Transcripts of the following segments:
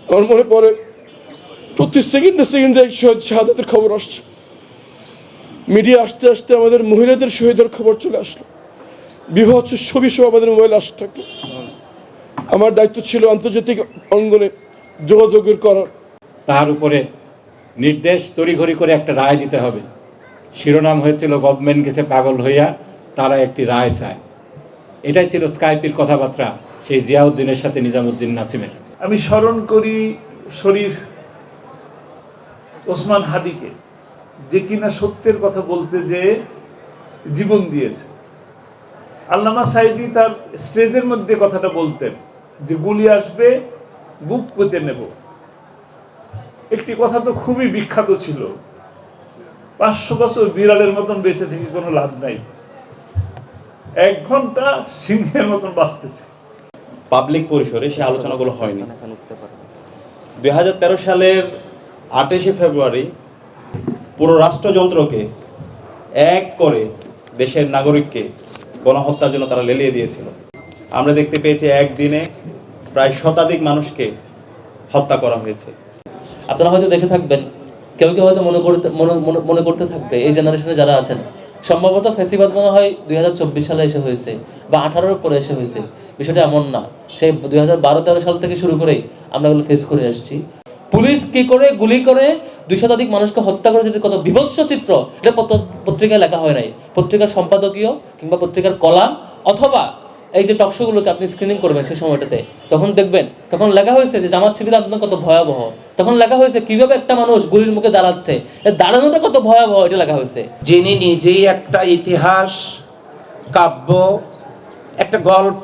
আমার মনে পড়ে প্রতি সেকেন্ডে শাহাদাতের খবর আসছে। মিডিয়া আসতে আসতে আমাদের মহিলাদের শহীদের খবর চলে আসলো, বিভৎস ছবি সব আমাদের মোবাইল আসতে থাকলো। আমার দায়িত্ব ছিল আন্তর্জাতিক অঙ্গনে যোগাযোগের করার। তার উপরে নির্দেশ তড়িঘড়ি করে একটা রায় দিতে হবে। শিরোনাম হয়েছিল গভর্নমেন্ট গেছে পাগল হইয়া, তারা একটি রায় চায়। এটাই ছিল স্কাইপের কথাবার্তা সেই জিয়াউদ্দিনের সাথে নিজামুদ্দিন নাসিমের। আমি স্মরণ করি শরীফ ওসমান হাদিকে, যে কিনা সত্যের কথা বলতে যে জীবন দিয়েছে। আল্লামা সাঈদী তার স্টেজের মধ্যে কথাটা বলতেন যে গুলি আসবে বুক পেতে নেব। একটি কথা তো খুবই বিখ্যাত ছিল, 500 বছর বিড়ালের মতন বেঁচে থেকে কোনো লাভ নাই, 1 ঘন্টা সিংহের মতন বাঁচতে চাই। পাবলিক পরিসরে সে আলোচনাগুলো হয়নি। 2013 সালের 28শে ফেব্রুয়ারি পুরো রাষ্ট্রযন্ত্রকে এক করে দেশের নাগরিককে গণহত্যার জন্য তারা লেলিয়ে দিয়েছিল। আমরা দেখতে পেয়েছি একদিনে প্রায় শতাধিক মানুষকে হত্যা করা হয়েছে। আপনারা হয়তো দেখে থাকবেন, কেউ কেউ হয়তো মনে করতে থাকবে এই জেনারেশনে যারা আছেন, সম্ভবত ফেসিবাদ মনে হয় 2024 সালে এসে হয়েছে বা 18-এর পরে এসে হয়েছে। বিষয়টা এমন না, সেই 2012-13 সাল থেকে শুরু করেই আমরা এগুলো ফেস করে আসছি। পুলিশ কি করে গুলি করে 2 শতাধিক মানুষকে হত্যা করেছে, কত বিভৎস চিত্র, এটা পত্রিকায় লেখা হয় নাই। পত্রিকার সম্পাদকীয় কিংবা পত্রিকার কলাম অথবা এই যে টকশোগুলোকে আপনি স্ক্রিনিং করবেন সেই সময়টাতে, তখন দেখবেন তখন লেখা হয়েছে যে জামাত শিবির আন্দোলন কত ভয়াবহ, তখন লেখা হয়েছে কিভাবে একটা মানুষ গুলির মুখে দাঁড়াচ্ছে, দাঁড়ানোটা কত ভয়াবহ, এটা লেখা হয়েছে। যিনি নিজেই একটা ইতিহাস, কাব্য, একটা গল্প,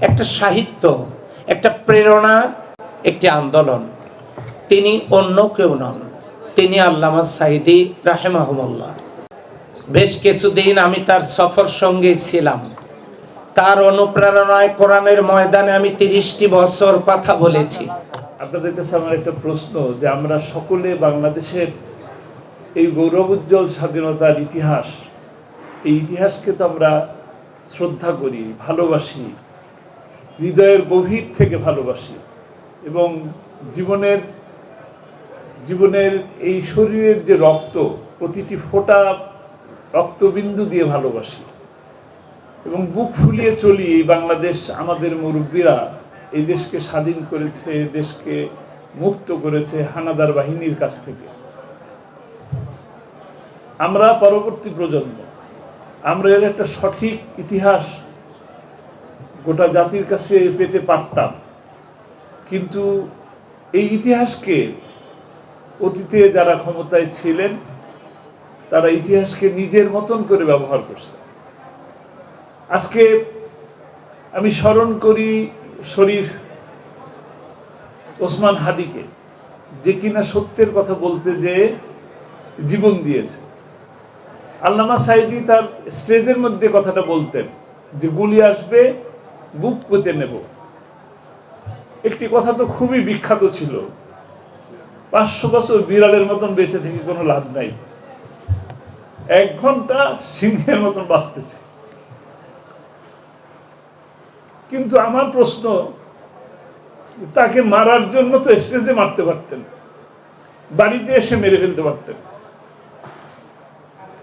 একটা সাহিত্য, একটা প্রেরণা, একটি আন্দোলন, তিনি অন্য কেউ নন, তিনি আল্লামা সাঈদী রাহিমাহুল্লাহ। বেশ কিছুদিন আমি তার সফর সঙ্গে ছিলাম। তার অনুপ্রেরণায় কোরআনের ময়দানে আমি 30টি বছর কথা বলেছি। আপনাদের কাছে আমার একটা প্রশ্ন, যে আমরা সকলে বাংলাদেশের এই গৌরবোজ্জ্বল স্বাধীনতার ইতিহাস, এই ইতিহাসকে তো আমরা শ্রদ্ধা করি, ভালোবাসি, হৃদয়ের গভীর থেকে ভালোবাসি, এবং জীবনের এই শরীরের যে রক্ত, প্রতিটি ফোঁটা রক্তবিন্দু দিয়ে ভালোবাসি, এবং বুক ফুলিয়ে চলি। এই বাংলাদেশ, আমাদের মুরব্বীরা এই দেশকে স্বাধীন করেছে, দেশকে মুক্ত করেছে হানাদার বাহিনীর কাছ থেকে। আমরা পরবর্তী প্রজন্ম, আমরা এর একটা সঠিক ইতিহাস গোটা জাতির কাছে পেতে পারতাম, কিন্তু এই ইতিহাসকে অতীতে যারা ক্ষমতায় ছিলেন তারা ইতিহাসকে নিজের মতন করে ব্যবহার করছে। আজকে আমি স্মরণ করি শরীফ ওসমান হাদিকে, যে কিনা সত্যের কথা বলতে যে জীবন দিয়েছে। আল্লামা সাঈদী তার স্টেজের মধ্যে কথাটা বলতেন যে গুলি আসবে বুক পেতে নেব। একটি কথা তো খুবই বিখ্যাত ছিল, 500 বছর বিড়ালের মতন বেঁচে থেকে কোনো লাভ নাই, 1 ঘন্টা সিংহের মতন বাঁচতে চাই। কিন্তু আমার প্রশ্ন, তাকে মারার জন্য তো স্টেজে মারতে পারতেন, বাড়িতে এসে মেরে ফেলতে পারতেন।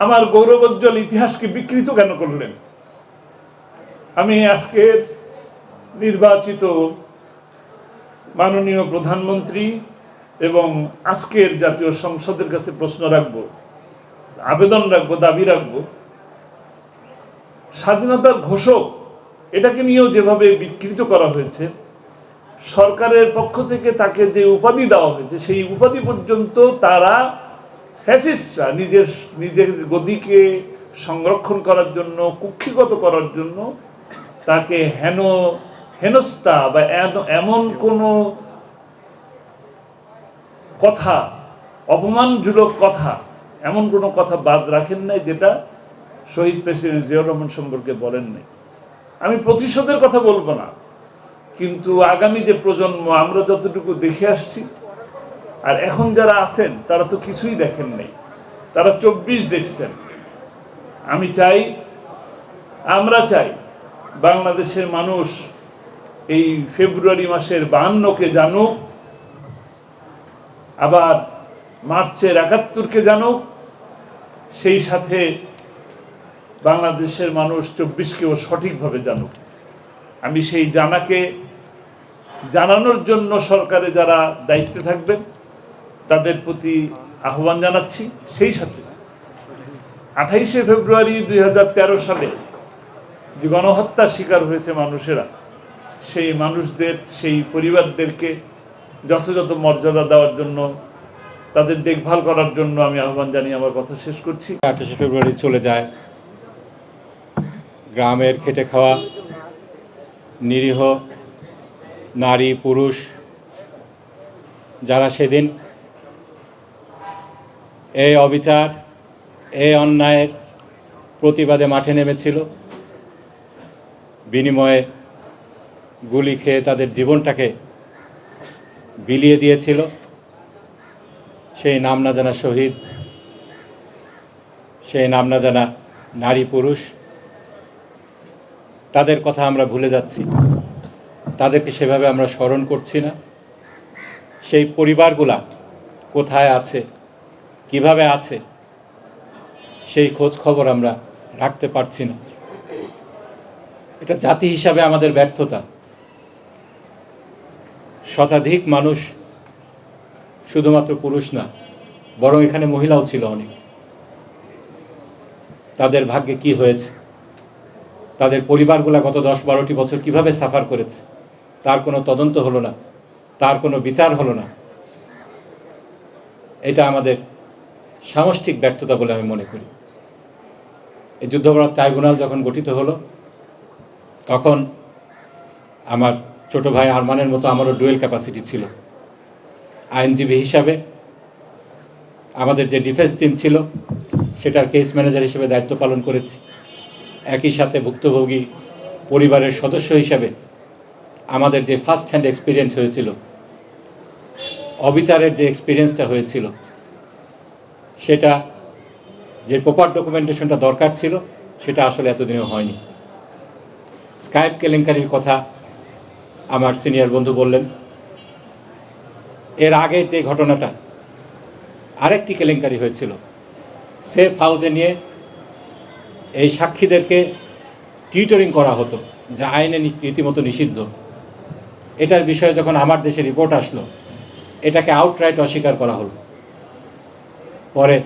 আমার গৌরবোজ্জ্বল ইতিহাসকে বিকৃত কেন করলেন? আমি আজকের নির্বাচিত মাননীয় প্রধানমন্ত্রী এবং আজকের জাতীয় সংসদের কাছে প্রশ্ন রাখবো, আবেদন রাখবো, দাবি রাখবো, স্বাধীনতার ঘোষক এটাকে নিয়েও যেভাবে বিকৃত করা হয়েছে, সরকারের পক্ষ থেকে তাকে যে উপাধি দেওয়া হয়েছে সেই উপাধি পর্যন্ত তারা ফ্যাসিস্টরা নিজের গদিকে সংরক্ষণ করার জন্য, কুক্ষিগত করার জন্য তাকে হেনস্থা বা এমন কোনো কথা, অপমানজনক কথা, এমন কোনো কথা বাদ রাখেন নাই যেটা শহীদ প্রেসিডেন্ট জিয়াউর রহমান সম্পর্কে বলেন নাই। আমি প্রতিশোধের কথা বলবো না, কিন্তু আগামী যে প্রজন্ম, আমরা যতটুকু দেখে আসছি, আর এখন যারা আছেন তারা তো কিছুই দেখেন নাই, তারা 24 দেখছেন। আমরা চাই বাংলাদেশের মানুষ এই ফেব্রুয়ারি মাসের 52কে জানুক, আবার মার্চের ৭১কে জানুক, সেই সাথে বাংলাদেশের মানুষ ২৪কেও সঠিকভাবে জানুক। আমি সেই জানানোর জন্য সরকারে যারা দায়িত্বে থাকবেন তাদের প্রতি আহ্বান জানাচ্ছি। সেই সাথে ২৮শে ফেব্রুয়ারি ২০১৩ সালে যে গণহত্যার শিকার হয়েছে মানুষেরা, সেই মানুষদের, সেই পরিবারদেরকে যথাযথ মর্যাদা দেওয়ার জন্য, তাদের দেখভাল করার জন্য আমি আহ্বান জানিয়ে আমার কথা শেষ করছি। ২৮শে ফেব্রুয়ারি চলে যায়, গ্রামের খেটে খাওয়া নিরীহ নারী পুরুষ যারা সেদিন এই অবিচার, এই অন্যায়ের প্রতিবাদে মাঠে নেমেছিল, বিনিময়ে গুলি খেয়ে তাদের জীবনটাকে বিলিয়ে দিয়েছিল, সেই নাম না জানা শহীদ, সেই নাম না জানা নারী পুরুষ, তাদের কথা আমরা ভুলে যাচ্ছি, তাদেরকে সেভাবে আমরা স্মরণ করছি না। সেই পরিবারগুলা কোথায় আছে, কিভাবে আছে, সেই খোঁজ খবর আমরা রাখতে পারছি না। এটা জাতি হিসাবে আমাদের ব্যর্থতা। শতাধিক মানুষ, শুধুমাত্র পুরুষ না, বরং এখানে মহিলাও ছিল অনেক। তাদের ভাগ্যে কি হয়েছে, তাদের পরিবারগুলা গত ১০-১২টি বছর কিভাবে সাফার করেছে, তার কোনো তদন্ত হলো না, তার কোনো বিচার হলো না। এটা আমাদের সামষ্টিক ব্যর্থতা বলে আমি মনে করি। এই যুদ্ধাপরাধ ট্রাইব্যুনাল যখন গঠিত হলো, তখন আমার ছোট ভাই আরমানের মতো আমারও ডুয়েল ক্যাপাসিটি ছিল। আইনজীবী হিসাবে আমাদের যে ডিফেন্স টিম ছিল, সেটার কেস ম্যানেজার হিসেবে দায়িত্ব পালন করেছি। একই সাথে ভুক্তভোগী পরিবারের সদস্য হিসাবে আমাদের যে ফার্স্ট হ্যান্ড এক্সপিরিয়েন্স হয়েছিল, অবিচারের যে এক্সপিরিয়েন্সটা হয়েছিল, সেটা যে প্রপার ডকুমেন্টেশনটা দরকার ছিল, সেটা আসলে এতদিনেও হয়নি। স্কাইপ কেলেঙ্কারির কথা আমার সিনিয়র বন্ধু বললেন। এর আগে যে ঘটনাটা, আরেকটি কেলেঙ্কারি হয়েছিল, সেফ হাউসে নিয়ে এই সাক্ষীদেরকে টিউটরিং করা হতো, যা আইনে রীতিমতো নিষিদ্ধ। এটার বিষয়ে যখন আমার দেশে রিপোর্ট আসলো, এটাকে আউটরাইট অস্বীকার করা হলো। পরে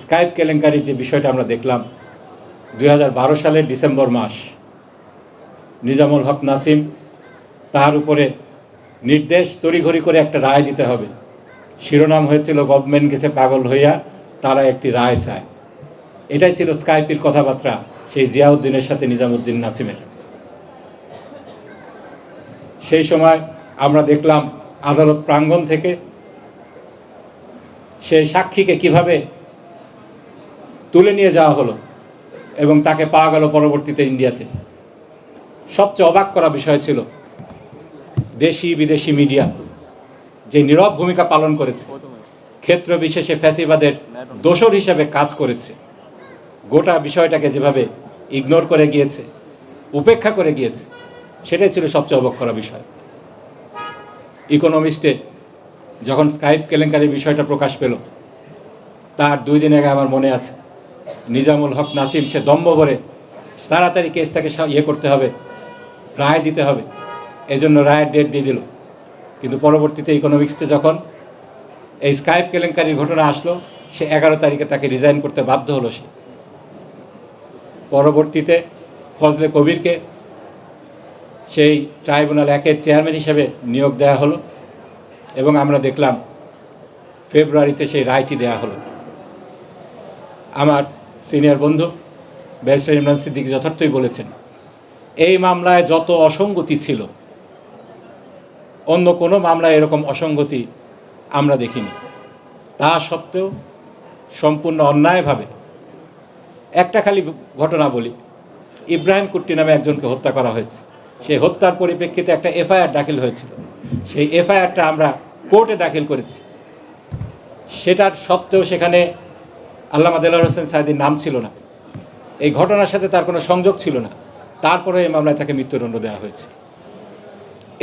স্কাইপ কেলেঙ্কারির যে বিষয়টা আমরা দেখলাম, ২০১২ সালের ডিসেম্বর মাস, নিজামুল হক নাসিম, তার উপরে নির্দেশ তড়িঘড়ি করে একটা রায় দিতে হবে। শিরোনাম হয়েছিল গভর্নমেন্ট গেছে পাগল হইয়া, তারা একটি রায় চায়। এটাই ছিল স্কাইপের কথাবার্তা সেই জিয়াউদ্দিনের সাথে নিজামুদ্দিন নাসিমের। সেই সময় আমরা দেখলাম আদালত প্রাঙ্গণ থেকে সেই সাক্ষীকে কিভাবে তুলে নিয়ে যাওয়া হলো এবং তাকে পাওয়া গেল পরবর্তীতে ইন্ডিয়াতে। সবচেয়ে অবাক করা বিষয় ছিল, দেশি বিদেশি মিডিয়া যে নীরব ভূমিকা পালন করেছে, ক্ষেত্র বিশেষে ফ্যাসিবাদের দোসর হিসেবে কাজ করেছে, গোটা বিষয়টাকে যেভাবে ইগনোর করে গিয়েছে, উপেক্ষা করে গিয়েছে, সেটাই ছিল সবচেয়ে অবাক করা বিষয়। ইকোনমিস্টে যখন স্কাইপ কেলেঙ্কারির বিষয়টা প্রকাশ পেল, তার 2 দিন আগে আমার মনে আছে, নিজামুল হক নাসিম সে দম্ভ ভরে তাড়াতাড়ি কেসটাকে করতে হবে, রায় দিতে হবে, এজন্য রায়ের ডেট দিয়ে দিল। কিন্তু পরবর্তীতে ইকোনমিক্সে যখন এই স্কাইপ কেলেঙ্কারির ঘটনা আসলো, সে 11 তারিখে তাকে রিজাইন করতে বাধ্য হলো। সে পরবর্তীতে ফজলে কবিরকে সেই ট্রাইব্যুনাল 1-এর চেয়ারম্যান হিসেবে নিয়োগ দেওয়া হলো এবং আমরা দেখলাম ফেব্রুয়ারিতে সেই রায়টি দেওয়া হলো। আমার সিনিয়র বন্ধু ব্যারিস্টার ইমরান সিদ্দিকী যথার্থই বলেছেন, এই মামলায় যত অসঙ্গতি ছিল, অন্য কোনো মামলায় এরকম অসঙ্গতি আমরা দেখিনি। তা সত্ত্বেও সম্পূর্ণ অন্যায়ভাবে, একটা খালি ঘটনা বলি, ইব্রাহিম কুট্টি নামে একজনকে হত্যা করা হয়েছে। সেই হত্যার পরিপ্রেক্ষিতে একটা এফআইআর দাখিল হয়েছিল। সেই এফআইআরটা আমরা কোর্টে দাখিল করেছি। সেটার সত্ত্বেও সেখানে আল্লামা দেলোয়ার হোসেন সাঈদীর নাম ছিল না, এই ঘটনার সাথে তার কোনো সংযোগ ছিল না। তারপরে এই মামলায় তাকে মৃত্যুদণ্ড দেওয়া হয়েছে।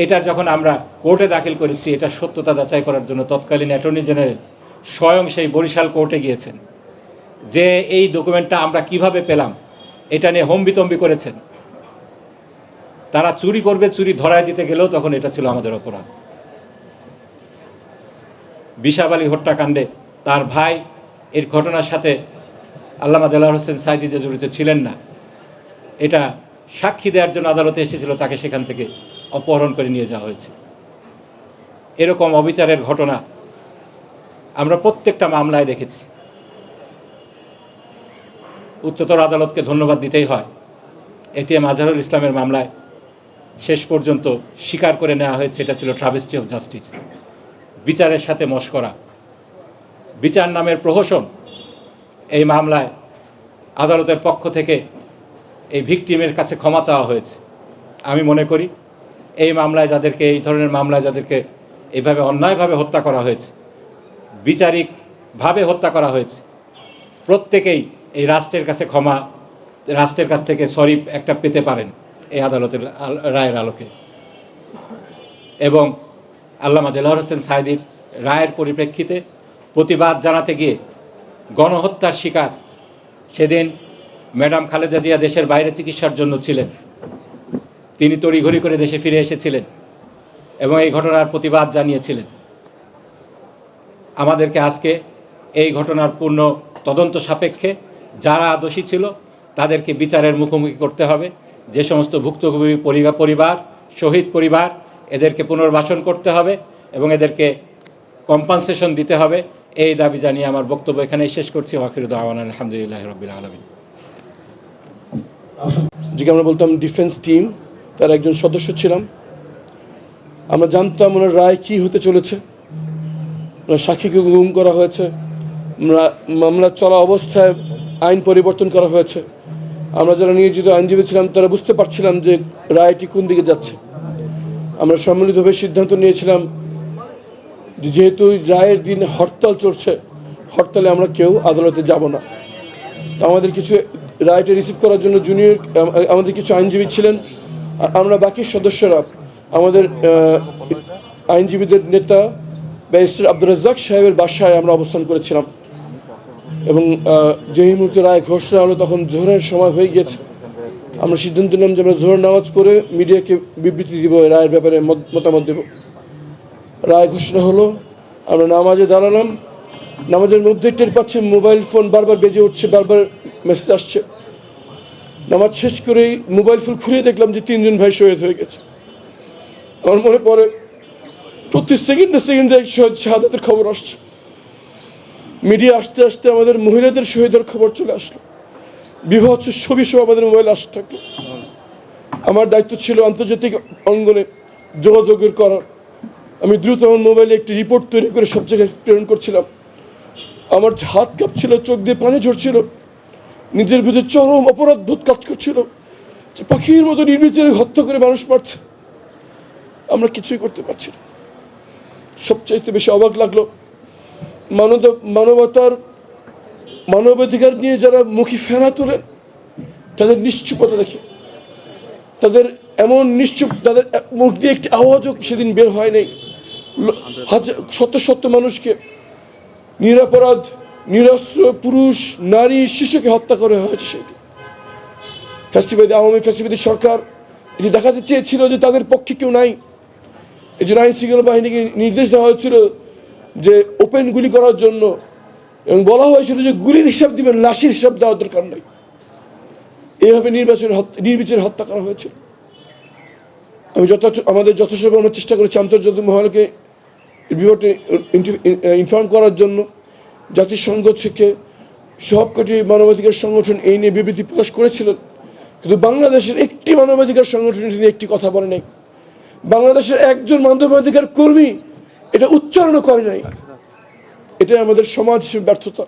এটার যখন আমরা কোর্টে দাখিল করেছি, এটা সত্যতা যাচাই করার জন্য তৎকালীন অ্যাটর্নি জেনারেল স্বয়ং সেই বরিশাল কোর্টে গিয়েছেন, যে এই ডকুমেন্টটা আমরা কিভাবে পেলাম এটা নিয়ে হম্বিতম্বি করেছেন। তারা চুরি করবে, চুরি ধরায় দিতে গেলেও তখন এটা ছিল আমাদের অপরাধ। বিশাব আলী হত্যাকাণ্ডে তার ভাই এর ঘটনার সাথে আল্লামা দেলাওয়ার হোসেন সাঈদী যে জড়িত ছিলেন না, এটা সাক্ষী দেওয়ার জন্য আদালতে এসেছিল, তাকে সেখান থেকে অপহরণ করে নিয়ে যাওয়া হয়েছে। এরকম অবিচারের ঘটনা আমরা প্রত্যেকটা মামলায় দেখেছি। উচ্চতর আদালতকে ধন্যবাদ দিতেই হয়। এটিএম আজহারুল ইসলামের মামলায় শেষ পর্যন্ত স্বীকার করে নেওয়া হয়েছে এটা ছিল ট্রাভেস্টি অফ জাস্টিস, বিচারের সাথে মশকরা, বিচার নামের প্রহসন। এই মামলায় আদালতের পক্ষ থেকে এই ভিকটিমের কাছে ক্ষমা চাওয়া হয়েছে। আমি মনে করি এই মামলায় যাদেরকে, এই ধরনের মামলায় যাদেরকে এইভাবে অন্যায়ভাবে হত্যা করা হয়েছে, বিচারিকভাবে হত্যা করা হয়েছে, প্রত্যেকেই এই রাষ্ট্রের কাছে ক্ষমা, রাষ্ট্রের কাছ থেকে সরি একটা পেতে পারেন এই আদালতের রায়ের আলোকে। এবং আল্লামা দেলাওয়ার হোসেন সাঈদীর রায়ের পরিপ্রেক্ষিতে প্রতিবাদ জানাতে গিয়ে গণহত্যার শিকার, সেদিন ম্যাডাম খালেদা জিয়া দেশের বাইরে চিকিৎসার জন্য ছিলেন, তিনি তড়িঘড়ি করে দেশে ফিরে এসেছিলেন এবং এই ঘটনার প্রতিবাদ জানিয়েছিলেন। আমাদেরকে আজকে এই ঘটনার পূর্ণ তদন্ত সাপেক্ষে যারা দোষী ছিল তাদেরকে বিচারের মুখোমুখি করতে হবে। যে সমস্ত ভুক্তভোগী পরিবার, শহীদ পরিবার, এদেরকে পুনর্বাসন করতে হবে এবং এদেরকে কম্পানসেশন দিতে হবে। এই দাবি জানিয়ে আমার বক্তব্য এখানেই শেষ করছি। ওয়াখিরু দাওয়ানা আলহামদুলিল্লাহি রাব্বিল আলামিন। যে আমরা বলতাম ডিফেন্স টিম, তার একজন সদস্য ছিলাম। আমরা জানতাম ওনার রায় কী হতে চলেছে। ওনার সাক্ষীকে গুম করা হয়েছে, মামলা চলা অবস্থায় আইন পরিবর্তন করা হয়েছে। আমরা যারা নিয়োজিত আইনজীবী ছিলাম তারা বুঝতে পারছিলাম যে রায়টি কোন দিকে যাচ্ছে। আমরা সম্মিলিতভাবে সিদ্ধান্ত নিয়েছিলাম যেহেতু রায়ের দিন হরতাল চলছে, হরতালে আমরা কেউ আদালতে যাব না। আমাদের কিছু রায়টা রিসিভ করার জন্য জুনিয়র আমাদের কিছু আইনজীবী ছিলেন, আর আমরা বাকি সদস্যরা আমাদের আইনজীবীদের নেতা ব্যারিস্টার আব্দুর রাজ্জাক সাহেবের বাসায় আমরা অবস্থান করেছিলাম। এবং যেই মুহূর্তে রায় ঘোষণা হলো তখন জোহরের সময় হয়ে গিয়েছে। আমরা সিদ্ধান্ত নিলাম যে আমরা জোহর নামাজ পড়ে মিডিয়াকে বিবৃতি দিব, রায়ের ব্যাপারে মতামত দেব। রায় ঘোষণা হলো, আমরা নামাজে দাঁড়ালাম। নামাজের মধ্যে টের পাচ্ছে মোবাইল ফোন বারবার বেজে উঠছে, বারবার মেসেজ আসছে। নামাজ শেষ করেই মোবাইল ফোন খুঁড়িয়ে দেখলাম যে 3 জন ভাই শহীদ হয়ে গেছে। আমার মনে পড়ে প্রতি সেকেন্ডে শাহাদাতের খবর আসছে। মিডিয়া আসতে আসতে আমাদের মহিলাদের শহীদের খবর চলে আসলো, বিভৎস ছবি সব আমাদের মোবাইলে আসতে থাকলো। আমার দায়িত্ব ছিল আন্তর্জাতিক অঙ্গনে যোগাযোগের করার। আমি দ্রুত আমার মোবাইলে একটি রিপোর্ট তৈরি করে সব জায়গায় প্রেরণ করছিলাম। আমার হাত কাঁপছিল, চোখ দিয়ে পানি ঝরছিল, নিজের ভিতরে চরম অপরাধবোধ কাজ করছিল যে পাখির মতো নির্বিচারে হত্যা করে মানুষ মারছে, আমরা কিছুই করতে পারছি না। সবচাইতে বেশি অবাক লাগলো মানবাধিকার নিয়ে যারা মুখী ফেনা তোলেন তাদের নিশ্চুপতা দেখে, তাদের এমন নিশ্চুপ, তাদের মুখ দিয়ে একটি আওয়াজও সেদিন বের হয় নাই। শত মানুষকে, নিরাপরাধ নিরস্ত্র পুরুষ, নারী, শিশুকে হত্যা করা হয়েছে। সেটি আওয়ামী ফ্যাসিবাদী সরকার এটি দেখাতে চেয়েছিল যে তাদের পক্ষে কেউ নাই। এই জন্য আইন শৃঙ্খলা বাহিনীকে নির্দেশ দেওয়া হয়েছিল যে ওপেন গুলি করার জন্য, এবং বলা হয়েছিল যে গুলির হিসাব দিবেন, লাশের হিসাব দেওয়ার দরকার নাই। এইভাবে নির্বিচারে হত্যা করা হয়েছিল। আমাদের যথেষ্ট আমরা চেষ্টা করেছি আন্তর্জাতিক মহলকে বিপদে ইনফর্ম করার জন্য। জাতিসংঘ থেকে সবকটি মানবাধিকার সংগঠন এই নিয়ে বিবৃতি প্রকাশ করেছিলেন, কিন্তু বাংলাদেশের একটি মানবাধিকার সংগঠন নিয়ে একটি কথা বলে নাই। বাংলাদেশের একজন মানবাধিকার কর্মী এটা উচ্চারণও করে নাই। এটাই আমাদের সমাজ ব্যর্থতা,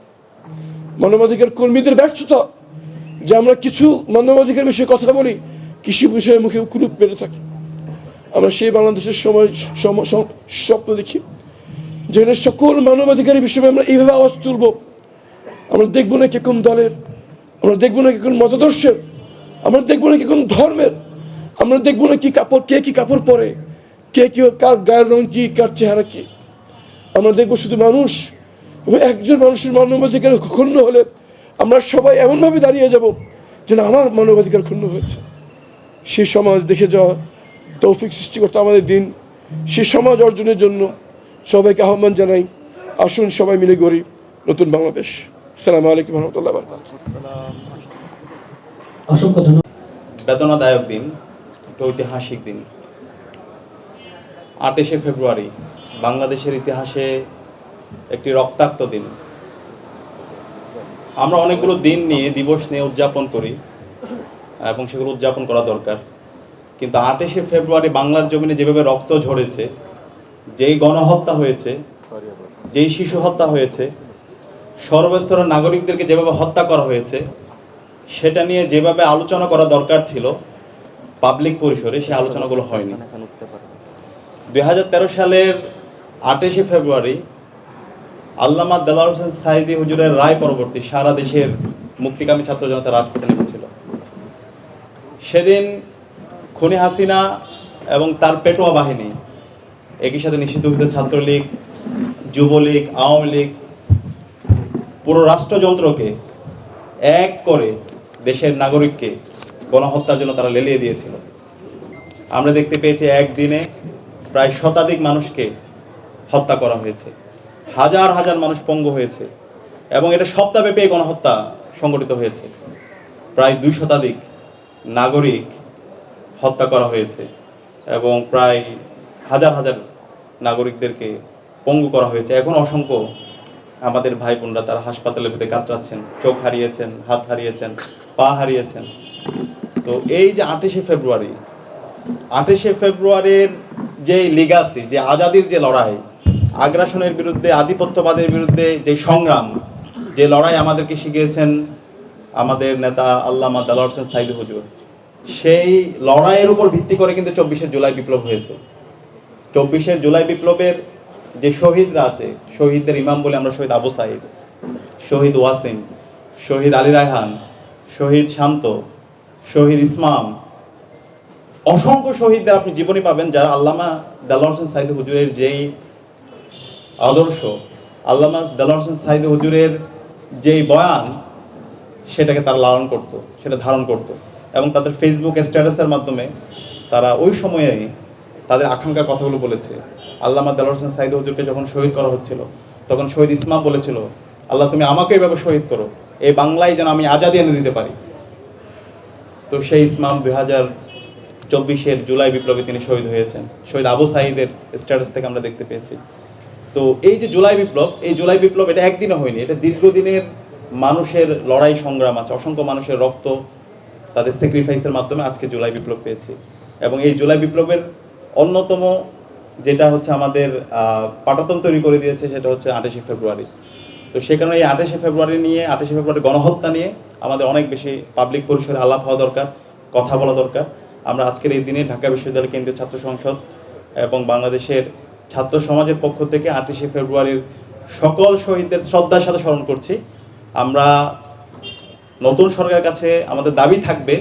মানবাধিকার কর্মীদের ব্যর্থতা, যে আমরা কিছু মানবাধিকার বিষয়ে কথা বলি, কিছু বিষয়ে মুখে কুলুপ পেরে থাকি। আমরা সেই বাংলাদেশের স্বপ্ন দেখি যেখানে সকল মানবাধিকারের বিষয়ে আমরা এইভাবে আওয়াজ তুলব। আমরা দেখবো না কে কোন দলের, আমরা দেখবো না কে কোন মতাদর্শের, আমরা দেখবো না কে কোন ধর্মের, আমরা দেখবো না কে কি কাপড় পরে, কে কেউ কার গায়ের রং কি, কার চেহারা কি। আমরা দেখবো শুধু মানুষ, এবং একজন মানুষের মানবাধিকার ক্ষুণ্ণ হলে আমরা সবাই এমনভাবে দাঁড়িয়ে যাব যেন আমার মানবাধিকার ক্ষুণ্ণ হয়েছে। সেই সমাজ দেখে যাওয়া তৌফিক সৃষ্টি করতে আমাদের দিন। সেই সমাজ অর্জনের জন্য সবাইকে আহ্বান জানাই, আসুন সবাই মিলে গড়ি নতুন বাংলাদেশ। আসসালামু আলাইকুম ওয়া রাহমাতুল্লাহি ওয়া বারাকাতুহু। অসংখ্য ধন্যবাদ। বেদনাদায়ক দিন, একটা ঐতিহাসিক দিন। 28শে ফেব্রুয়ারি বাংলাদেশের ইতিহাসে একটি রক্তাক্ত দিন। আমরা অনেকগুলো দিন নিয়ে, দিবস নিয়ে উদযাপন করি এবং সেগুলো উদযাপন করা দরকার, কিন্তু 28শে ফেব্রুয়ারি বাংলার জমিনে যেভাবে রক্ত ঝরেছে, যেই গণহত্যা হয়েছে, যেই শিশু হত্যা হয়েছে, সর্বস্তরের নাগরিকদেরকে যেভাবে হত্যা করা হয়েছে, সেটা নিয়ে যেভাবে আলোচনা করা দরকার ছিল পাবলিক পরিসরে, সেই আলোচনাগুলো হয়নি। 2013 সালের 28শে ফেব্রুয়ারি আল্লামা দেলোয়ার হোসেন সাঈদী হুজুরের রায় পরবর্তী সারা দেশের মুক্তিকামী ছাত্র জনতা রাজপথে নেমেছিল। সেদিন খুনি হাসিনা এবং তার পেটোয়া বাহিনী, একই সাথে নিষিদ্ধ ছাত্রলীগ, যুবলীগ, আওয়ামী লীগ, পুরো রাষ্ট্রযন্ত্রকে এক করে দেশের নাগরিককে গণহত্যার জন্য তারা লেলিয়ে দিয়েছিল। আমরা দেখতে পেয়েছি একদিনে প্রায় শতাধিক মানুষকে হত্যা করা হয়েছে, হাজার হাজার মানুষ পঙ্গু হয়েছে, এবং এটা সপ্তাহব্যাপী গণহত্যা সংগঠিত হয়েছে। প্রায় 2 শতাধিক নাগরিক হত্যা করা হয়েছে এবং প্রায় হাজার হাজার নাগরিকদেরকে পঙ্গু করা হয়েছে। এখন অসংখ্য আমাদের ভাই বোনরা তারা হাসপাতালে ভিতরে কাতরাচ্ছেন, চোখ হারিয়েছেন, হাত হারিয়েছেন, পা হারিয়েছেন। তো এই যে 28শে ফেব্রুয়ারির যে লিগাসি, যে আজাদির যে লড়াই, আগ্রাসনের বিরুদ্ধে, আধিপত্যবাদের বিরুদ্ধে যে সংগ্রাম, যে লড়াই আমাদেরকে শিখিয়েছেন আমাদের নেতা আল্লামা দেলোয়ার হোসেন সাঈদী হুজুর, সেই লড়াইয়ের উপর ভিত্তি করে কিন্তু 24শে জুলাই বিপ্লব হয়েছে। 24শে জুলাই বিপ্লবের যে শহীদরা আছে, শহীদদের ইমাম বলে আমরা শহীদ আবু সাঈদ, শহীদ ওয়াসিম, শহীদ আলী রায়হান, শহীদ শান্ত, শহীদ ইসমাম, অসংখ্য শহীদদের আপনি জীবনী পাবেন যারা আল্লামা দেলোয়ার হোসেন সাঈদী হুজুরের যেই আদর্শ, আল্লামা দেলোয়ার হোসেন সাঈদী হুজুরের যেই বয়ান, সেটাকে তারা লালন করত, সেটা ধারণ করত, এবং তাদের ফেসবুক স্ট্যাটাসের মাধ্যমে তারা ওই সময়ে তাদের আকাঙ্ক্ষার কথাগুলো বলেছে। আল্লামা দেলোয়ার হোসেন সাঈদী হুজুরকে যখন শহীদ করা হচ্ছিল, তখন শহীদ ইসমাম বলেছিল, আল্লাহ তুমি আমাকে এভাবে শহীদ করো, এই বাংলায় যেন আমি আজাদি এনে দিতে পারি। তো সেই ইসমাম 2024-এর জুলাই বিপ্লবে তিনি শহীদ হয়েছেন। শহীদ আবু সাঈদের স্ট্যাটাস থেকে আমরা দেখতে পেয়েছি। তো এই যে জুলাই বিপ্লব, এই জুলাই বিপ্লব এটা একদিনে হয়নি, এটা দীর্ঘদিনের মানুষের লড়াই সংগ্রাম আছে, অসংখ্য মানুষের রক্ত, তাদের স্যাক্রিফাইসের মাধ্যমে আজকে জুলাই বিপ্লব পেয়েছি। এবং এই জুলাই বিপ্লবের অন্যতম যেটা হচ্ছে আমাদের পাটাতন তৈরি করে দিয়েছে, সেটা হচ্ছে 28শে ফেব্রুয়ারি। তো সে কারণে এই 28শে ফেব্রুয়ারি নিয়ে, 28শে ফেব্রুয়ারি গণহত্যা নিয়ে আমাদের অনেক বেশি পাবলিক পরিসরে আলাপ হওয়া দরকার, কথা বলা দরকার। আমরা আজকের এই দিনে ঢাকা বিশ্ববিদ্যালয় কেন্দ্রীয় ছাত্র সংসদ এবং বাংলাদেশের ছাত্র সমাজের পক্ষ থেকে 28শে ফেব্রুয়ারির সকল শহীদদের শ্রদ্ধার সাথে স্মরণ করছি। আমরা নতুন সরকারের কাছে আমাদের দাবি থাকবে,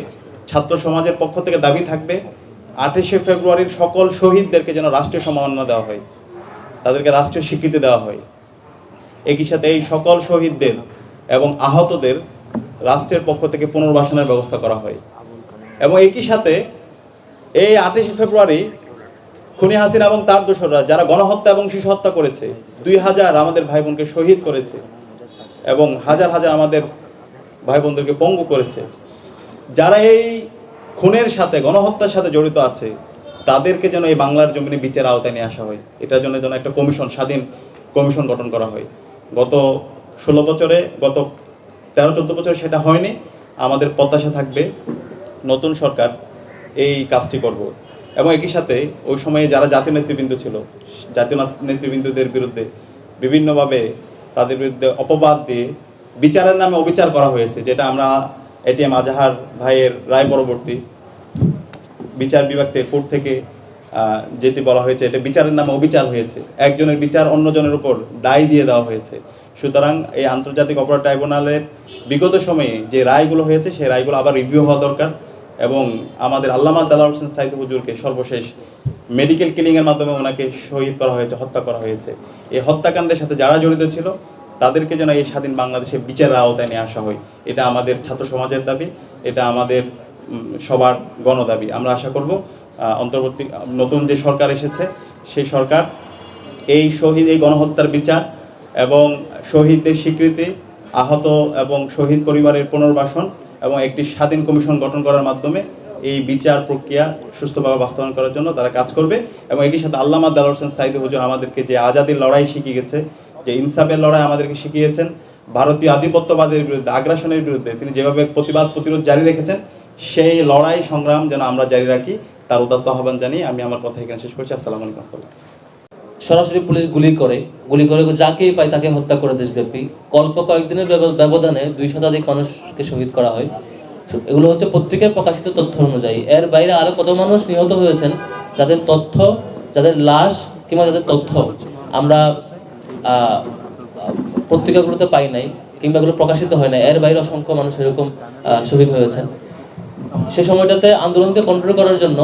ছাত্র সমাজের পক্ষ থেকে দাবি থাকবে, 28শে ফেব্রুয়ারির সকল শহীদদেরকে যেন রাষ্ট্রীয় সম্মাননা দেওয়া হয়, তাদেরকে রাষ্ট্রীয় স্বীকৃতি দেওয়া হয়। একই সাথে এই সকল শহীদদের এবং আহতদের রাষ্ট্রের পক্ষ থেকে পুনর্বাসনের ব্যবস্থা করা হয়। এবং একই সাথে এই 28শে ফেব্রুয়ারি খুনি হাসিনা এবং তার দোসররা যারা গণহত্যা এবং শিশু হত্যা করেছে, 2000 আমাদের ভাই বোনকে শহীদ করেছে এবং হাজার হাজার আমাদের ভাই বোনদেরকে পঙ্গু করেছে, যারা এই খুনের সাথে, গণহত্যার সাথে জড়িত আছে, তাদেরকে যেন এই বাংলার জমিনে বিচার আওতায় নিয়ে আসা হয়। এটার জন্য যেন একটা কমিশন, স্বাধীন কমিশন গঠন করা হয়। গত 16 বছরে, গত 13-14 বছরে সেটা হয়নি। আমাদের প্রত্যাশা থাকবে নতুন সরকার এই কাজটি করব। এবং একই সাথে ওই সময়ে যারা জাতীয় নেতৃবৃন্দ ছিল, জাতীয় নেতৃবৃন্দদের বিরুদ্ধে বিভিন্নভাবে তাদের বিরুদ্ধে অপবাদ দিয়ে বিচারের নামে অবিচার করা হয়েছে, যেটা আমরা এটিএম আজাহার ভাইয়ের রায় পরবর্তী বিচার বিভাগ থেকে, কোর্ট থেকে যেটি বলা হয়েছে, এটা বিচারের নামে অবিচার হয়েছে, একজনের বিচার অন্যজনের উপর দায় দিয়ে দেওয়া হয়েছে। সুতরাং এই আন্তর্জাতিক অপরাধ ট্রাইব্যুনালের বিগত সময়ে যে রায়গুলো হয়েছে, সেই রায়গুলো আবার রিভিউ হওয়া দরকার এবং আমাদের আল্লামা দেলোয়ার হোসেন সাইদ হুজুরকে সর্বশেষ মেডিকেল কিলিংয়ের মাধ্যমে ওনাকে শহীদ করা হয়েছে, হত্যা করা হয়েছে। এই হত্যাকাণ্ডের সাথে যারা জড়িত ছিল তাদেরকে যেন এই স্বাধীন বাংলাদেশে বিচারের আওতায় নিয়ে আসা হয়, এটা আমাদের ছাত্র সমাজের দাবি, এটা আমাদের সবার গণদাবি। আমরা আশা করব অন্তর্বর্তী নতুন যে সরকার এসেছে সেই সরকার এই গণহত্যার বিচার এবং শহীদদের স্বীকৃতি, আহত এবং শহীদ পরিবারের পুনর্বাসন এবং একটি স্বাধীন কমিশন গঠন করার মাধ্যমে এই বিচার প্রক্রিয়া সুস্থভাবে বাস্তবায়ন করার জন্য তারা কাজ করবে। এবং এটির সাথে আল্লামা দেলোয়ার হোসেন সাইদ হুজুর আমাদেরকে যে আজাদির লড়াই শিখিয়ে গেছে, যে ইনসাফের লড়াই আমাদেরকে শিখিয়েছেন, ভারতীয় আধিপত্যবাদের বিরুদ্ধে, আগ্রাসনের বিরুদ্ধে তিনি যেভাবে প্রতিরোধ জারি রেখেছেন, সেই লড়াই সংগ্রাম যেন আমরা জারি রাখি, তার উদাত্ত আহ্বান জানিয়ে আমি আমার কথা এখানে শেষ করছি। আসসালামু আলাইকুম। সরাসরি পুলিশ গুলি করে যাকেই পায় তাকে হত্যা করে দেশব্যাপী। অল্প কয়েকদিনের ব্যবধানে 2 শতাধিক মানুষকে শহীদ করা হয়। এগুলো হচ্ছে পত্রিকায় প্রকাশিত তথ্য অনুযায়ী। এর বাইরে আরো কত মানুষ নিহত হয়েছেন যাদের লাশ কিংবা যাদের তথ্য আমরা পত্রিকাগুলোতে পাই নাই কিংবা এগুলো প্রকাশিত হয় না। এর বাইরে অসংখ্য মানুষ এরকম শহীদ হয়েছেন। সে সময়টাতে আন্দোলনকে কন্ট্রোল করার জন্য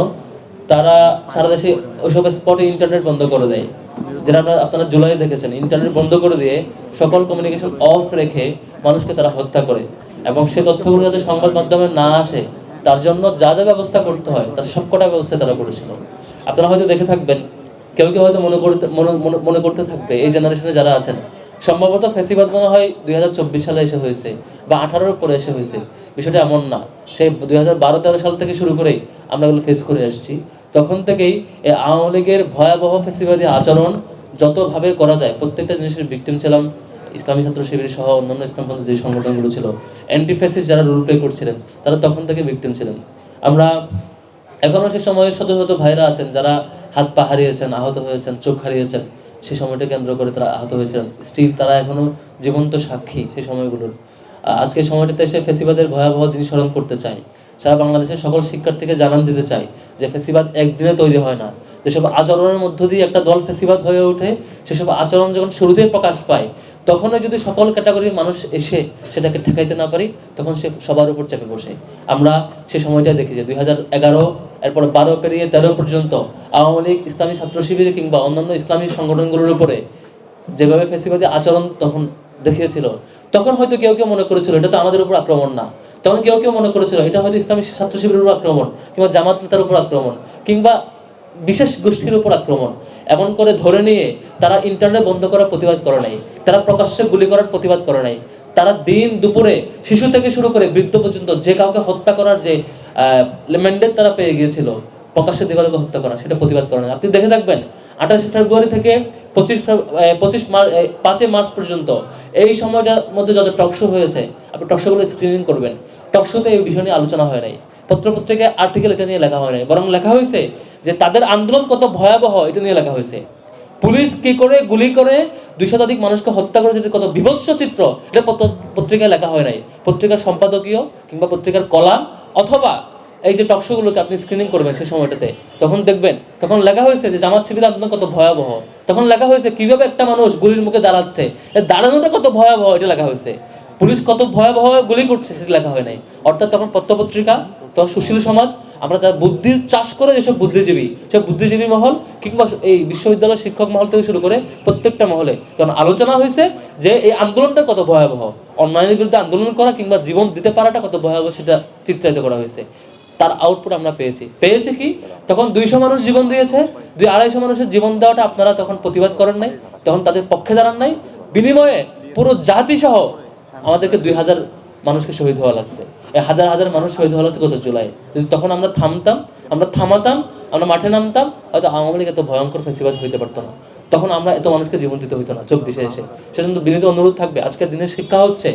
তারা সারা দেশে ওইসব স্পটে ইন্টারনেট বন্ধ করে দেয়, যেটা আপনারা জুলাই দেখেছেন। ইন্টারনেট বন্ধ করে দিয়ে সকল কমিউনিকেশন অফ রেখে মানুষকে তারা হত্যা করে এবং সে তথ্যগুলো যাতে সংবাদ মাধ্যমে না আসে তার জন্য যা যা ব্যবস্থা করতে হয় তার সবকটা ব্যবস্থা তারা করেছিল। আপনারা হয়তো দেখে থাকবেন, কেউ হয়তো মনে করতে থাকবে, এই জেনারেশনে যারা আছেন, সম্ভবত ফ্যাসিবাদ মনে হয় 2024 সালে এসে হয়েছে বা 18-এর পরে এসে হয়েছে। বিষয়টা এমন না, সেই 2012-13 সাল থেকে শুরু করেই আমরা এগুলো ফেস করে আসছি। তখন থেকেই এই আওয়ামী লীগের ভয়াবহ ফ্যাসিবাদী আচরণ যতভাবে করা যায় প্রত্যেকটা জিনিসের ভিকটিম ছিলাম ইসলামী ছাত্র শিবির সহ অন্যান্য ইসলামপন্থী যে সংগঠনগুলো ছিল, অ্যান্টি ফ্যাসিস্ট যারা রোল প্লে করছিলেন তারা তখন থেকে ভিকটিম ছিলেন। আমরা এখনও সে সময়ের শত শত ভাইরা আছেন যারা হাত পা হারিয়েছেন, আহত হয়েছেন, চোখ হারিয়েছেন, সেই সময়টা কেন্দ্র করে তারা আহত হয়েছিলেন। স্টিল তারা এখনো জীবন্ত সাক্ষী সেই সময়গুলোর। আজকে সময়টাতে এসে ফ্যাসিবাদের ভয়াবহ দিন স্মরণ করতে চাই। সারা বাংলাদেশের সকল শিক্ষার্থীকে জানান দিতে চাই যে ফ্যাসিবাদ একদিনে তৈরি হয় না। যেসব আচরণের মধ্য দিয়ে একটা দল ফ্যাসিবাদ হয়ে ওঠে, সেসব আচরণ যখন শুরুতেই প্রকাশ পায় তখনই যদি সকল ক্যাটাগরির মানুষ এসে সেটাকে ঠেকাইতে না পারি তখন সে সবার উপর চেপে বসে। আমরা সে সময়টা দেখি যে 2011 এরপর 12 পেরিয়ে 13 পর্যন্ত আওয়ামী লীগ, ইসলামী ছাত্র শিবির কিংবা অন্যান্য ইসলামী সংগঠনগুলোর উপরে যেভাবে ফ্যাসিবাদী আচরণ তখন দেখিয়েছিল, তখন হয়তো কেউ মনে করেছিল এটা তো আমাদের উপর আক্রমণ না। তখন কেউ মনে করেছিল এটা হয়তো ইসলামী ছাত্র শিবিরের উপর আক্রমণ কিংবা জামাত নেতার উপর আক্রমণ কিংবা বিশেষ গোষ্ঠীর উপর আক্রমণ। এমন করে ধরে নিয়ে তারা ইন্টারনেট বন্ধ করার প্রতিবাদ করে নাই, তারা প্রকাশ্যে গুলি করার প্রতিবাদ করে নাই, তারা দিন দুপুরে শিশু থেকে শুরু করে বৃদ্ধ পর্যন্ত যে কাউকে হত্যা করার যে ম্যান্ডেট তারা পেয়ে গিয়েছিল প্রকাশ্যে দিবালোকে হত্যা করা, সেটা প্রতিবাদ করে নাই। আপনি দেখে থাকবেন 28 ফেব্রুয়ারি থেকে 5 মার্চ পর্যন্ত এই সময়টার মধ্যে যত টকশো হয়েছে আপনি টকশোগুলো স্ক্রিনিং করবেন, টকশোতে এই বিষয় নিয়ে আলোচনা হয় নাই, পত্রপত্রিকায় আর্টিকেল এটা নিয়ে লেখা হয় নাই, বরং লেখা হয়েছে যে তাদের আন্দোলন কত ভয়াবহ এটা নিয়ে লেখা হয়েছে। পুলিশ কি করে গুলি করে 2 শতাধিক মানুষকে হত্যা করেছে এটা কত বিভৎস চিত্র, এটা পত্রিকায় লেখা হয় নাই। পত্রিকার সম্পাদকীয় কিংবা পত্রিকার কলাম অথবা এই যে টকশোগুলোকে আপনি স্ক্রিনিং করবেন সেই সময়টাতে, তখন দেখবেন তখন লেখা হয়েছে যে জামাত শিবির আন্দোলন কত ভয়াবহ, তখন লেখা হয়েছে কিভাবে একটা মানুষ গুলির মুখে দাঁড়াচ্ছে, দাঁড়ানোটা কত ভয়াবহ এটা লেখা হয়েছে, পুলিশ কত ভয়াবহ গুলি করছে সেটা লেখা হয় নাই। অর্থাৎ তখন পত্রপত্রিকা, তখন সুশীল সমাজ, আমরা তার বুদ্ধির চাষ করে যেসব বুদ্ধিজীবী, সব বুদ্ধিজীবী মহল কিংবা এই বিশ্ববিদ্যালয়ের শিক্ষক মহল থেকে শুরু করে প্রত্যেকটা মহলে তখন আলোচনা হয়েছে যে এই আন্দোলনটা কত ভয়াবহ, অন্যায়ের বিরুদ্ধে আন্দোলন করা কিংবা জীবন দিতে পারাটা কত ভয়াবহ সেটা চিত্রায়িত করা হয়েছে। তার আউটপুট আমরা পেয়েছি কি তখন 200 মানুষ জীবন দিয়েছে, 200-250 মানুষের জীবন দেওয়াটা আপনারা তখন প্রতিবাদ করেন নাই, তখন তাদের পক্ষে দাঁড়ান নাই, বিনিময়ে পুরো জাতি সহ আমাদেরকে 2000 মানুষকে শহীদ হওয়া লাগছে। এই হাজার হাজার মানুষ শহীদ হওয়া লাগছে গত জুলাই। যদি তখন আমরা থামাতাম, আমরা মাঠে নামতাম, হয়তো আওয়ামী লীগ এত ভয়ঙ্কর ফেসিবাদ হইতে পারতো না, তখন আমরা এত মানুষকে জীবন দিতে হইতো না 24-এ এসে। সেজন্য বিনীত অনুরোধ থাকবে, আজকের দিনের শিক্ষা হচ্ছে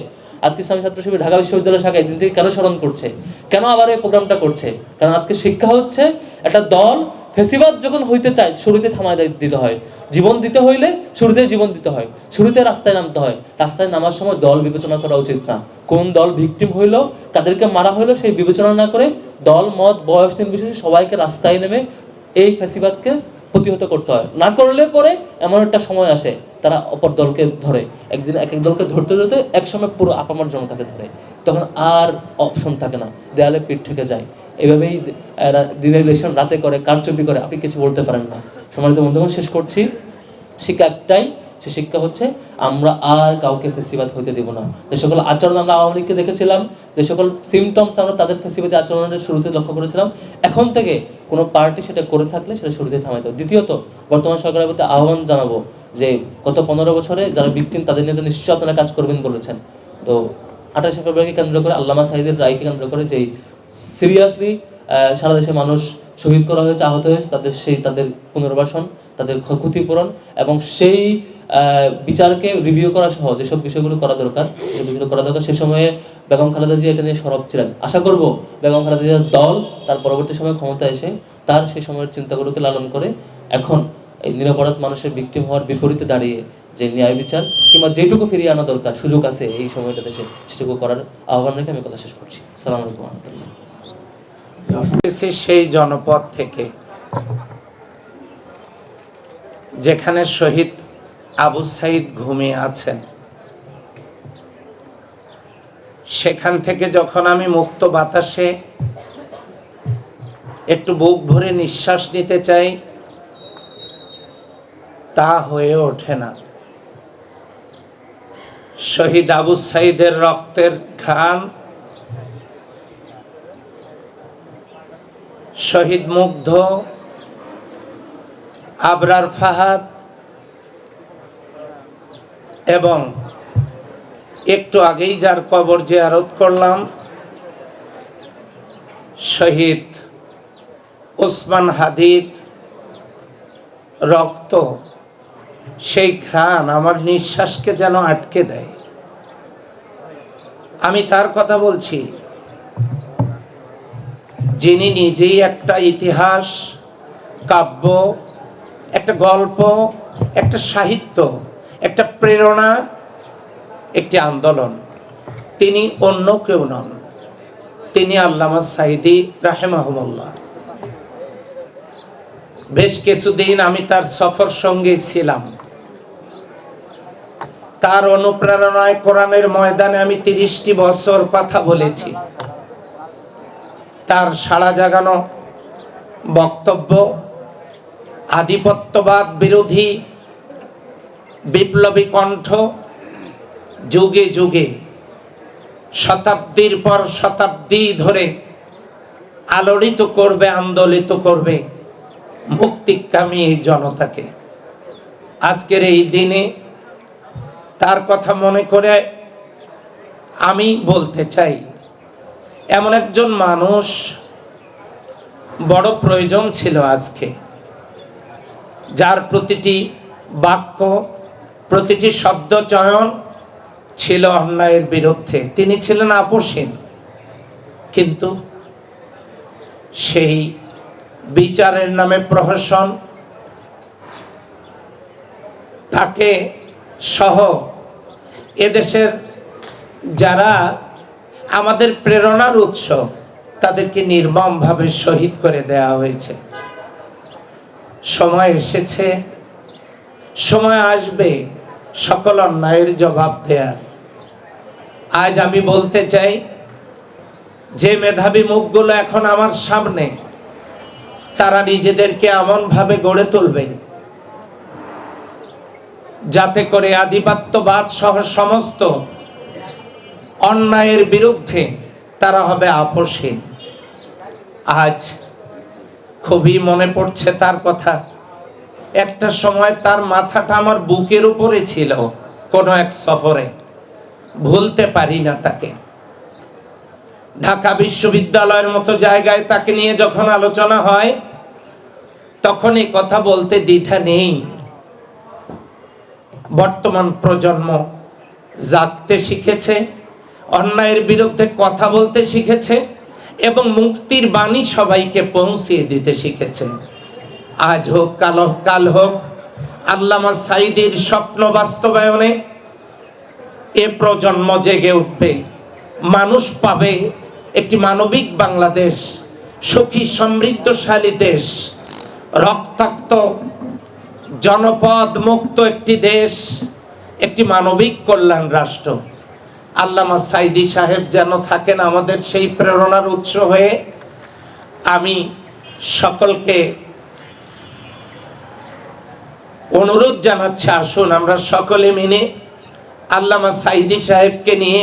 আজকে ইসলামী ছাত্র শিবির ঢাকা বিশ্ববিদ্যালয় শাখা এই দিন থেকে কেন স্মরণ করছে, কেন আবার এই প্রোগ্রামটা করছে, কারণ আজকে শিক্ষা হচ্ছে একটা দল ফেসিবাদ যখন হইতে চায় শুরুতে থামায় দিতে হয়, জীবন দিতে হইলে শুরুতে জীবন দিতে হয়, শুরুতে রাস্তায় নামতে হয়। রাস্তায় নামার সময় দল বিবেচনা করা উচিত না, কোন দল ভিকটিম হইলো, তাদেরকে মারা হইলো সেই বিবেচনা না করে দল মত বয়স নির্বিশেষে সবাইকে রাস্তায় নেমে এই ফেসিবাদকে প্রতিহত করতে হয়। না করলে পরে এমন একটা সময় আসে তারা অপর দলকে ধরে, একদিন এক দলকে ধরতে এক সময় পুরো আপামর জনতাকে ধরে, তখন আর অপশন থাকে না, দেয়ালে পিঠ থেকে যায়। এভাবেই দিনের ইলেকশন রাতে করে, কারচুপি করে, আপনি কিছু বলতে পারেন না। সম্মানিত বন্ধুগণ, শেষ করছি, শিক্ষা একটাই, সে শিক্ষা হচ্ছে আমরা আর কাউকে ফেসিবাদ হইতে দেব না। যে সকল আচরণ আমরা আওয়ামী লীগকে দেখেছিলাম, যে সকল সিমটমস আমরা তাদের ফেসিবাদী আচরণের শুরুতে লক্ষ্য করেছিলাম, এখন থেকে কোনো পার্টি সেটা করে থাকলে সেটা শুরুতে থামাইতে হবে। দ্বিতীয়ত, বর্তমান সরকারের প্রতি আহ্বান জানাবো যে গত 15 বছরে যারা ভিকটিম তাদের নিয়ে তো নিশ্চয়ই আপনারা কাজ করবেন বলেছেন। তো 28 ফেব্রুয়ারিকে কেন্দ্র করে, আল্লামা সাঈদীর রায়কে কেন্দ্র করে যেই সিরিয়াসলি সারা দেশের মানুষ শহীদ করা হয়েছে, আহত হয়েছে, তাদের পুনর্বাসন, তাদের ক্ষতিপূরণ এবং সেই বিচারকে রিভিউ করা সহ যেসব বিষয়গুলো করা দরকার সেসব বিষয়গুলো করা দরকার। সে সময়ে বেগম খালেদা জিয়া এটা নিয়ে সরব ছিলেন। আশা করব বেগম খালেদা জিয়ার দল তার পরবর্তী সময়ে ক্ষমতা এসে তার সেই সময়ের চিন্তাগুলোকে লালন করে এখন এই নিরপরাধ মানুষের ভিকটিম হওয়ার বিপরীতে দাঁড়িয়ে যে ন্যায় বিচার কিংবা যেটুকু ফিরিয়ে আনা দরকার, সুযোগ আছে এই সময়টা দেশে, সেটুকু করার আহ্বান রেখে আমি কথা শেষ করছি। আসসালামু আলাইকুম ওয়া রাহমাতুল্লাহ। সেই জনপদ থেকে যেখানে শহীদ আবু সাঈদ ঘুমিয়ে আছেন, সেখান থেকে যখন আমি মুক্ত বাতাসে একটু বুক ভরে নিঃশ্বাস নিতে চাই, তা হয়ে ওঠে না। শহীদ আবু সাঈদের রক্তের ঘ্রাণ, শহীদ মুগ্ধ, আবরার ফাহাদ এবং একটু আগেই যার কবর জিয়ারত করলাম শহীদ ওসমান হাদির রক্ত, সেই ঘ্রাণ আমার নিঃশ্বাসকে যেন আটকে দেয়। আমি তার কথা বলছি যিনি নিজেই একটা ইতিহাস, কাব্য, একটা গল্প, একটা সাহিত্য, একটা প্রেরণা, একটি আন্দোলন। তিনি অন্য কেউ নন, তিনি আল্লামা সাঈদী রাহিমাহুল্লাহ। বেশ কিছুদিন আমি তার সফর সঙ্গে ছিলাম। তার অনুপ্রেরণায় কোরআনের ময়দানে আমি 30টি বছর কথা বলেছি। তার সাড়া জাগানো বক্তব্য, আধিপত্যবাদ বিরোধী বিপ্লবী কণ্ঠ যুগে যুগে শতাব্দীর পর শতাব্দী ধরে আলোড়িত করবে, আন্দোলিত করবে মুক্তিকামী এই জনতাকে। আজকের এই দিনে তার কথা মনে করে আমি বলতে চাই, এমন একজন মানুষ বড় প্রয়োজন ছিল আজকে, যার প্রতিটি বাক্য, প্রতিটি শব্দ চয়ন ছিল অন্যায়ের বিরুদ্ধে। তিনি ছিলেন আপোষহীন, কিন্তু সেই বিচারের নামে প্রহসন, তাকে সহ এদেশের যারা আমাদের প্রেরণার উৎস, তাদেরকে নির্মমভাবে শহীদ করে দেওয়া হয়েছে। সময় এসেছে, সময় আসবে সকল অন্যায়ের জবাব দেয়ার। আজ আমি বলতে চাই, যে মেধাবী মুখগুলো এখন আমার সামনে, তারা নিজেদেরকে এমনভাবে গড়ে তুলবে যাতে করে আধিপত্যবাদ সহ সমস্ত অন্যায়ের বিরুদ্ধে তারা হবে আপোষহীন। আজ খুবই মনে পড়ছে তার কথা। একটা সময় তার মাথাটা আমার বুকের উপরে ছিল কোনো এক সফরে, ভুলতে পারি না তাকে। ঢাকা বিশ্ববিদ্যালয়ের মতো জায়গায় তাকে নিয়ে যখন আলোচনা হয়, তখন এই কথা বলতে দ্বিধা নেই। বর্তমান প্রজন্ম জাগতে শিখেছে, অন্যায়ের বিরুদ্ধে কথা বলতে শিখেছে এবং মুক্তির বাণী সবাইকে পৌঁছিয়ে দিতে শিখেছে। আজ হোক কাল হোক, আল্লামা সাঈদীর স্বপ্ন বাস্তবায়নে এ প্রজন্ম জেগে উঠবে। মানুষ পাবে একটি মানবিক বাংলাদেশ, সুখী সমৃদ্ধশালী দেশ, রক্তাক্ত জনপদ মুক্ত একটি দেশ, একটি মানবিক কল্যাণ রাষ্ট্র। আল্লামা সাঈদী সাহেব যেন থাকেন আমাদের সেই প্রেরণার উৎস হয়ে, আমি সকলকে অনুরোধ জানাচ্ছি, আসুন আমরা সকলে মিলে আল্লামা সাঈদী সাহেবকে নিয়ে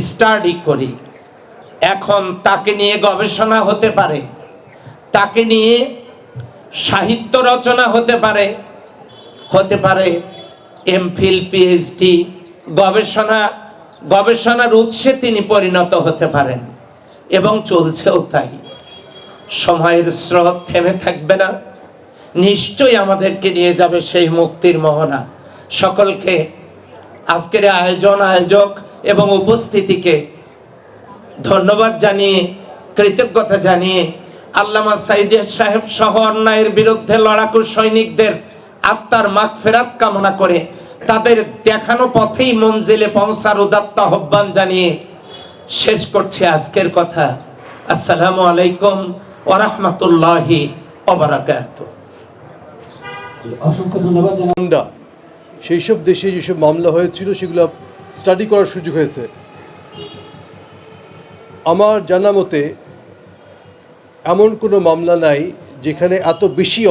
স্টাডি করি। এখন তাকে নিয়ে গবেষণা হতে পারে, তাকে নিয়ে সাহিত্য রচনা হতে পারে এমফিল, পিএইচডি, গবেষণার উৎসে তিনি পরিণত হতে পারেন, এবং চলছেও তাই। সময়ের স্রোত থেমে থাকবে না, নিশ্চয়ই আমাদেরকে নিয়ে যাবে সেই মুক্তির মোহনা। সকলকে আজকের আয়োজক এবং উপস্থিতিকে ধন্যবাদ জানিয়ে, কৃতজ্ঞতা জানিয়ে, আল্লামা সাঈদী সাহেব সহ অন্যায়ের বিরুদ্ধে লড়াকু সৈনিকদের আত্মার মাগফিরাত কামনা করে তাদের দেখানো পথেই মঞ্জিলে পৌঁছার উদাত্ত আহ্বান জানিয়ে শেষ করছে আজকের কথা। আসসালামু আলাইকুম ওয়া রাহমাতুল্লাহি ওয়া বারাকাতুহু। অসংখ্য ধন্যবাদ। সেই সব দেশে যেসব মামলা হয়েছিল সেগুলো স্টাডি করার সুযোগ হয়েছে। আমার জানা মতে এমন কোনো মামলা নাই যেখানে এত বেশি